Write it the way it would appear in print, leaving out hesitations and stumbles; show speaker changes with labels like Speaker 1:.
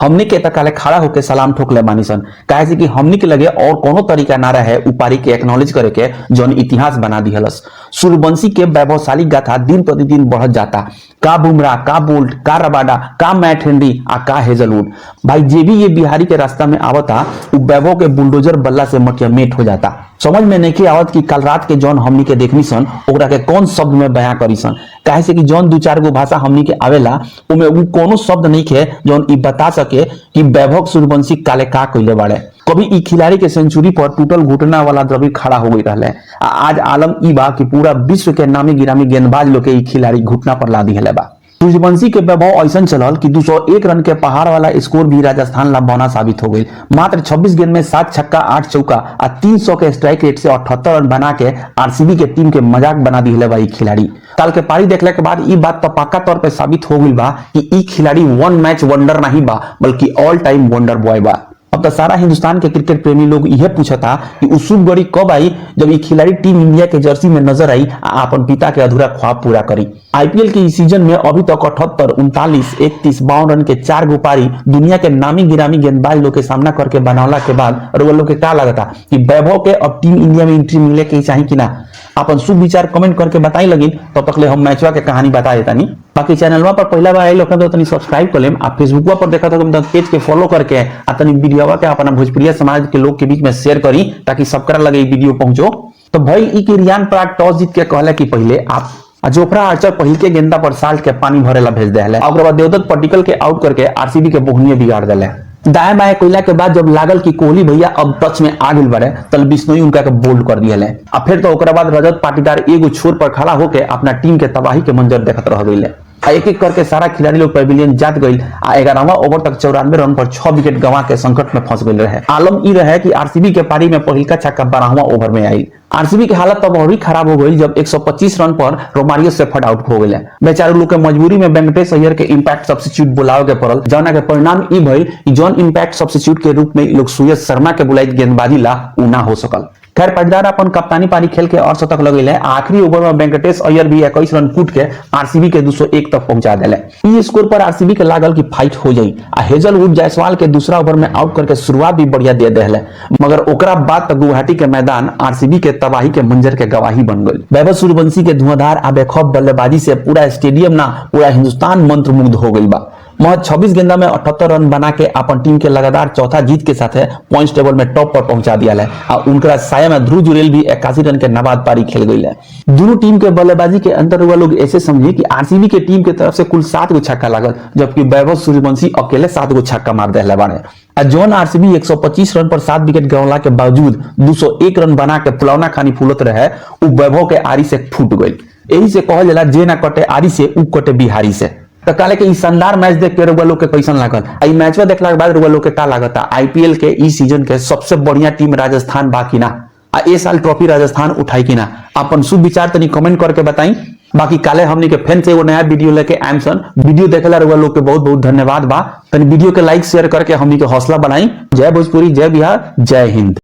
Speaker 1: हमनी के तकाले खड़ा होके सलाम ठोकले बानी सन, काहे से कि हमनी के लगे और कोनो तरीका ना रहे उपारी के एक्नॉलेज करे के जौन इतिहास बना दिहलस। सूर्यवंशी के वैभवशाली गाथा दिन प्रतिदिन बढ़त जाता। का बुमराह, का बोल्ट, का रबाडा, का मैट हेनरी आ का हेजलवुड। भाई जे भी ये बिहारी के रास्ता में आवता उ वैभव के बुलडोजर बल्ला से मटिया मेट हो जाता। समझ में नहीं आवत कि कल रात के जौन हमनी के देखनी सन ओकरा के कौन शब्द में बयां करी सन, काहे से कि जौन दू चार गो भाषा हमनी के आवेला उमे उ कोनो शब्द नहीं खे जौन ई बता सके कि वैभव सूर्यवंशी काले का कइले बाड़े। कभी ई खिलाड़ी के सेंचुरी पर टूटल घुटना वाला द्रविड़ खड़ा हो गई रहले। आज आलम ई बा कि पूरा विश्व के नामी गिरामी गेंदबाज लोग के ई खिलाड़ी घुटना पर ला दिहले बा। सूर्यवंशी के वैभव ऐसा चलल कि 201 रन के पहाड़ वाला स्कोर भी राजस्थान ला बौना साबित हो गई। मात्र 26 गेंद में 7 छक्का 8 चौका आ 300 के स्ट्राइक रेट से 78 रन बना के आरसीबी के टीम के मजाक बना दिहले बा ई खिलाड़ी। कल के पारी देखले के बाद ई बात तो पक्का तौर पे साबित हो गई बा कि ई खिलाड़ी वन मैच वंडर नहीं बा बल्कि ऑल टाइम वंडर बॉय बा। अब तो सारा हिंदुस्तान के क्रिकेट प्रेमी लोग यह पूछता कि उस शुभ घड़ी कब आई जब ये खिलाड़ी टीम इंडिया के जर्सी में नजर आई आ अपन पिता के अधूरा ख्वाब पूरा करी। आईपीएल के इस सीजन में अभी तक 78, 39, 31, 52 रन के 4 गो पारी दुनिया के नामी गिरामी गेंदबाज लोग के सामना करके बनावला के बाद और वो लोग के क्या लगता कि वैभव के अब टीम इंडिया में एंट्री मिले के चाहिए कि ना। अपन शुभ विचार कमेंट करके बताई लगिन, तब तक ले हम मैचवा के कहानी बता देता नहीं। बाकी चैनलवा पर पहला बार आइल तो तनी सब्सक्राइब कर लेम आ फेसबुकवा पर देखा तो पेज के फॉलो करके आ तनी वीडियोवा के अपना भोजपुरिया समाज के लोग के बीच में शेयर करी ताकि सबकरा लगे वीडियो पहुंचो। तो भाई ई के रियान पराग टॉस जीत के कहले कि पहले आप जोफ्रा आर्चर पहिल के गेंदा पर साल्ट के पानी भरेला भेज देले। ओकरा बाद देवदत्त पट्टिकल के आउट करके आरसीबी के बोहनिया बिगाड़ देले। दाएं बाएं कोयला के बाद जब लागल कि कोहली भैया अब टच में आ गइल बारे तल बिश्नोई उनका के बोल्ड कर दिया है। अब फिर तो ओकरा बाद रजत पाटीदार एगो छोर पर खड़ा होके अपना टीम के तबाही के मंजर देखत रह गइले। एक एक करके सारा खिलाड़ी लोग पेविलियन जात गइल आ 11वां ओवर तक 94 रन पर 6 विकेट गंवा के संकट में फंस गइल रहे। आलम ई रहे कि आरसीबी के पारी में पहिलका छक्का 12वां ओवर में आई। आरसीबी के हालत तब और ही खराब हो गई जब 125 रन पर रोमारियो सेफर्ड आउट हो गए। बेचारे लोग के मजबूरी में वेंकटेश अय्यर के इंपैक्ट सब्स्टिट्यूट बुलावे के पड़ल, जौना के परिणाम ई भइल कि जॉन इंपैक्ट सब्स्टिट्यूट के रूप में लोग सूरज शर्मा के बुलाई गेंदबाजी ला उ ना हो सकल। खैर पाटीदार अपन कप्तानी पारी खेल के और शतक लगेले। आखिरी ओवर में वेंकटेश अय्यर भी 21 रन कूट के आरसीबी के 201 तक पहुंचा देले। ई स्कोर पर आरसीबी के लागल की फाइट हो जाई आ हेजलवुड जायसवाल के दूसरा ओवर में आउट करके शुरुआत भी बढ़िया दे देले, मगर ओकरा बाद तक गुवाहाटी के मैदान आरसीबी के तबाही के मंजर के गवाही बन गई। वैभव सूर्यवंशी के धुआंधार आ बेखौफ बल्लेबाजी से पूरा स्टेडियम ना पूरा हिंदुस्तान मंत्रमुग्ध हो गई बा। महज 26 गेंदा में 78 रन बना के अपन टीम के लगातार चौथा जीत के साथ पॉइंट्स टेबल में टॉप पर पहुंचा दिया है और उनका साया में ध्रुव जुरेल भी 81 रन के नबाद पारी खेल गई है। दोनों टीम के बल्लेबाजी के अंतर हुआ लोग ऐसे समझे कि आरसीबी के टीम के तरफ से कुल 7 गो छक्का लागल जबकि वैभव सूर्यवंशी अकेले 7 गो छक्का मार दिले बाड़े। जौन आरसीबी 125 रन पर 7 विकेट गंवला के बावजूद 201 रन बना के फुलौना खानी फूलत रहे उ वैभव के आरी से फूट गई। यही से कहल जाला जे ना कटे आरी से उ कटे बिहारी से। तो काले के शानदार मैच देख के रुआ लोग के कैसन लागल, आई मैचवा देखला के बाद रुआ लोग के का लागता आईपीएल के ई सीजन के सबसे बढ़िया टीम राजस्थान बा कि ना, आ ए साल ट्रॉफी राजस्थान उठाई कि ना। अपन शुभ विचार तनी कमेंट करके बताई। बाकी काले हमनी के फैन से एगो नया वीडियो लेके आइम सन। वीडियो देखेला रुआ लोग के बहुत बहुत धन्यवाद बा। तनी वीडियो के लाइक शेयर करके हमनी के हौसला बनाई। जय भोजपुरी, जय बिहार, जय हिंद।